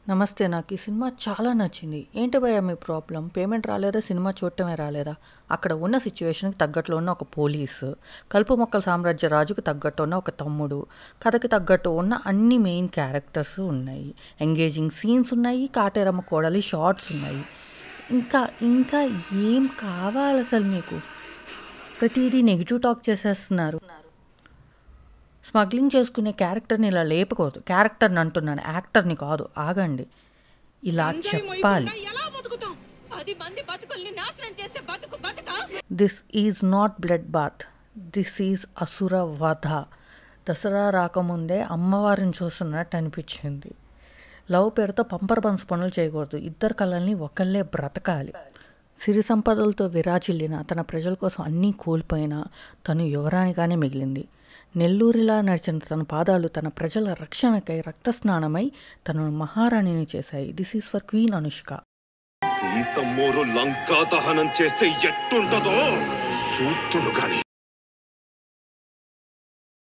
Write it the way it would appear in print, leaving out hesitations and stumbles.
నమస్తే. నాకు ఈ సినిమా చాలా నచ్చింది. ఏంటి భయ్యా మీ ప్రాబ్లం? పేమెంట్ రాలేదా? సినిమా చూడటమే రాలేదా? అక్కడ ఉన్న సిచ్యువేషన్కి తగ్గట్లో ఉన్న ఒక పోలీసు, కలుపు మొక్కల సామ్రాజ్య రాజుకు తగ్గట్టు ఉన్న ఒక తమ్ముడు, కథకి తగ్గట్టు ఉన్న అన్ని మెయిన్ క్యారెక్టర్స్ ఉన్నాయి, ఎంగేజింగ్ సీన్స్ ఉన్నాయి, కాటేరమ్మ కోడలి షార్ట్స్ ఉన్నాయి. ఇంకా ఇంకా ఏం కావాలి అసలు మీకు? ప్రతిదీ నెగిటివ్ టాక్ చేసేస్తున్నారు. స్మగ్లింగ్ చేసుకునే క్యారెక్టర్ని ఇలా లేపకూడదు. క్యారెక్టర్ని అంటున్నాను, యాక్టర్ని కాదు. ఆగండి, ఇలా చెప్పాలి. This is not blood bath, this is అసుర వధ. దసరా రాకముందే అమ్మవారిని చూస్తున్నట్టు అనిపించింది. లవ్ పేరుతో పంపర్ బన్స్ పనులు చేయకూడదు. ఇద్దరు కళల్ని ఒకళ్ళే బ్రతకాలి. సిరి సంపదలతో విరాజిల్లిన తన ప్రజల కోసం అన్నీ కోల్పోయినా తను యువరాణిగానే మిగిలింది. నెల్లూరిలా నడిచిన తన పాదాలు తన ప్రజల రక్షణకై రక్తస్నానమై తనను మహారాణిని చేశాయి. This is for queen Anushka. సీతమ్మోరు లంకా దహనం చేస్తే ఎట్టుంటదో చూతురు గాని.